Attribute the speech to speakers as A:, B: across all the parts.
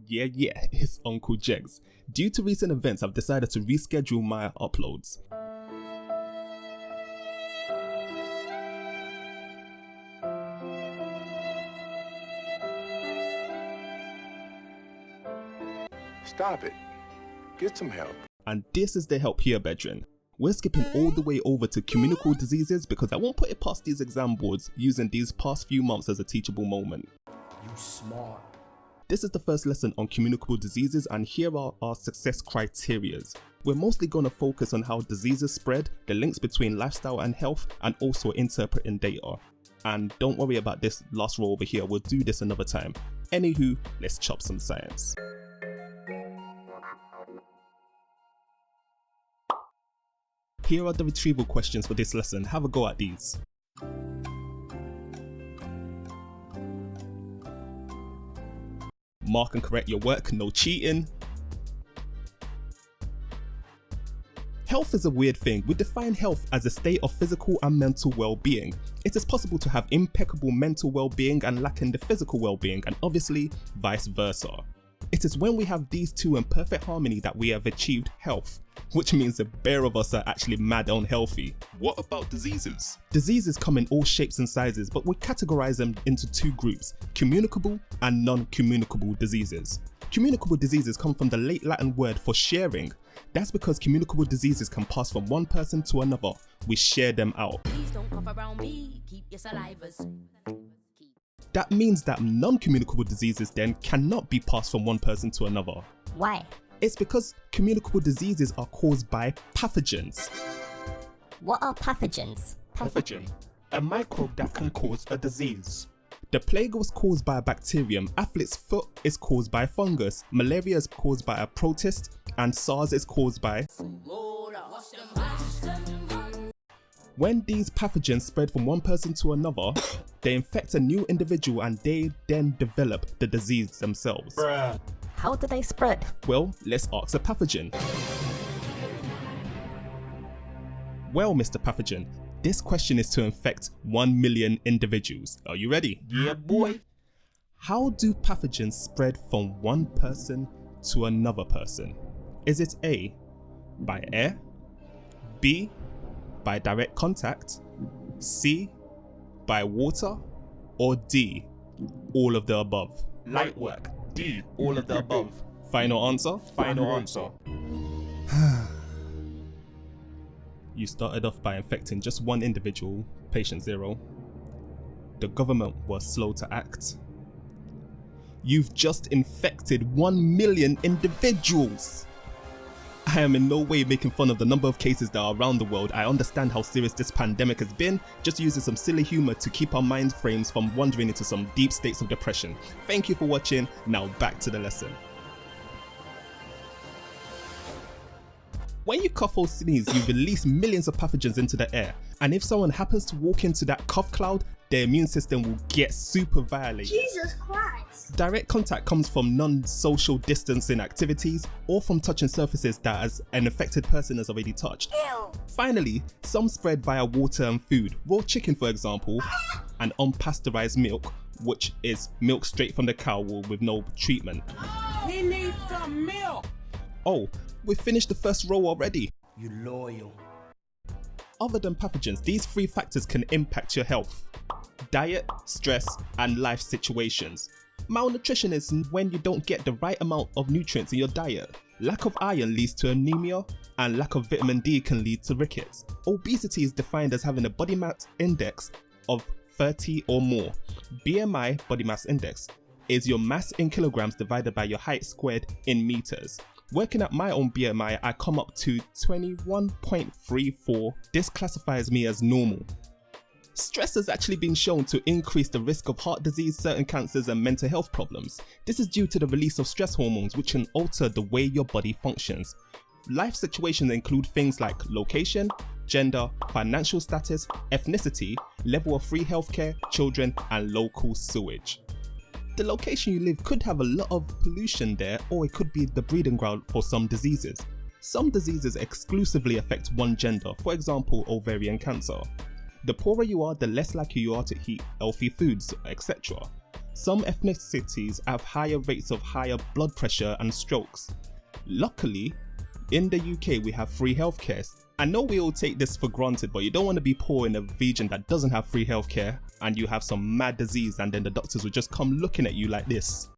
A: Yeah, it's Uncle Jegz. Due to recent events, I've decided to reschedule my uploads.
B: Stop it. Get some help.
A: And this is the help here, brethren. We're skipping all the way over to communicable diseases because I won't put it past these exam boards using these past few months as a teachable moment.
C: You smart.
A: This is the first lesson on communicable diseases, and here are our success criterias. We're mostly going to focus on how diseases spread, the links between lifestyle and health, and also interpreting data. And don't worry about this last row over here, we'll do this another time. Anywho, let's chop some science. Here are the retrieval questions for this lesson. Have a go at these. Mark and correct your work, no cheating. Health is a weird thing. We define health as a state of physical and mental well-being. It is possible to have impeccable mental well-being and lacking the physical well-being, and obviously vice versa. It is when we have these two in perfect harmony that we have achieved health, which means the bare of us are actually mad unhealthy. What about diseases? Diseases come in all shapes and sizes, but we categorize them into two groups: communicable and non-communicable diseases. Communicable diseases come from the late Latin word for sharing. That's because communicable diseases can pass from one person to another. We share them out.
D: Please don't cough around me, keep your salivas.
A: That means that non-communicable diseases then cannot be passed from one person to another.
E: Why?
A: It's because communicable diseases are caused by pathogens.
E: What are pathogens?
A: Pathogen, a microbe that can cause a disease. The plague was caused by a bacterium, athlete's foot is caused by a fungus, malaria is caused by a protist, and SARS is caused by... When these pathogens spread from one person to another, they infect a new individual and they then develop the disease themselves.
C: Bruh.
E: How do they spread?
A: Well, let's ask a pathogen. Well, Mr. Pathogen, this question is to infect 1 million individuals. Are you ready?
C: Yeah, boy.
A: How do pathogens spread from one person to another person? Is it A, by air, B, by direct contact, C, by water, or D, all of the above?
C: Light work. D, all of the above.
A: Final answer?
C: Final answer.
A: You started off by infecting just one individual, patient 0. The government was slow to act. You've just infected 1 million individuals. I am in no way making fun of the number of cases that are around the world. I understand how serious this pandemic has been, just using some silly humor to keep our mind frames from wandering into some deep states of depression. Thank you for watching. Now back to the lesson. When you cough or sneeze, you release millions of pathogens into the air, and if someone happens to walk into that cough cloud, their immune system will get super violated.
F: Jesus Christ!
A: Direct contact comes from non-social distancing activities or from touching surfaces that as an affected person has already touched.
F: Ew!
A: Finally, some spread via water and food. Raw chicken, for example, and unpasteurized milk, which is milk straight from the cow with no treatment.
C: He needs some milk.
A: Oh, we finished the first row already.
C: You loyal.
A: Other than pathogens, these 3 factors can impact your health: diet, stress, and life situations. Malnutrition is when you don't get the right amount of nutrients in your diet. Lack of iron leads to anemia, and lack of vitamin D can lead to rickets. Obesity is defined as having a body mass index of 30 or more. BMI, body mass index, is your mass in kilograms divided by your height squared in meters. Working at my own BMI, I come up to 21.34. This classifies me as normal. Stress has actually been shown to increase the risk of heart disease, certain cancers, and mental health problems. This is due to the release of stress hormones, which can alter the way your body functions. Life situations include things like location, gender, financial status, ethnicity, level of free healthcare, children, and local sewage. The location you live could have a lot of pollution there, or it could be the breeding ground for some diseases. Some diseases exclusively affect one gender, for example ovarian cancer. The poorer you are, the less likely you are to eat healthy foods, etc. Some ethnicities have higher rates of higher blood pressure and strokes. Luckily, in the UK we have free healthcare. I know we all take this for granted, but you don't want to be poor in a region that doesn't have free healthcare and you have some mad disease and then the doctors will just come looking at you like this.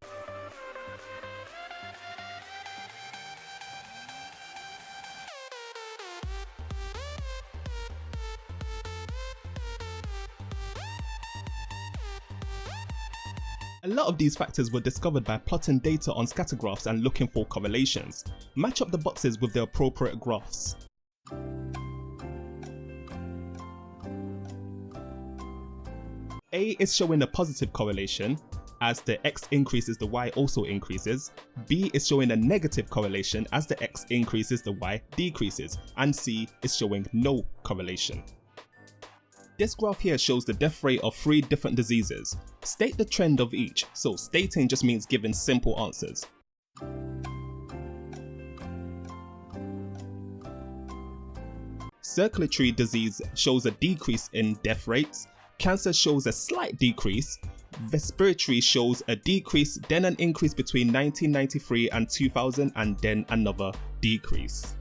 A: A lot of these factors were discovered by plotting data on scatter graphs and looking for correlations. Match up the boxes with the appropriate graphs. A is showing a positive correlation. As the X increases, the Y also increases. B is showing a negative correlation. As the X increases, the Y decreases. And C is showing no correlation. This graph here shows the death rate of 3 different diseases. State the trend of each, so stating just means giving simple answers. Circulatory disease shows a decrease in death rates. Cancer shows a slight decrease. Respiratory shows a decrease, then an increase between 1993 and 2000, and then another decrease.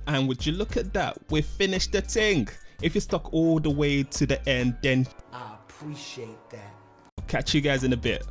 A: And would you look at that, we've finished the thing. If you stuck all the way to the end, then
C: I appreciate that.
A: catch you guys in a bit.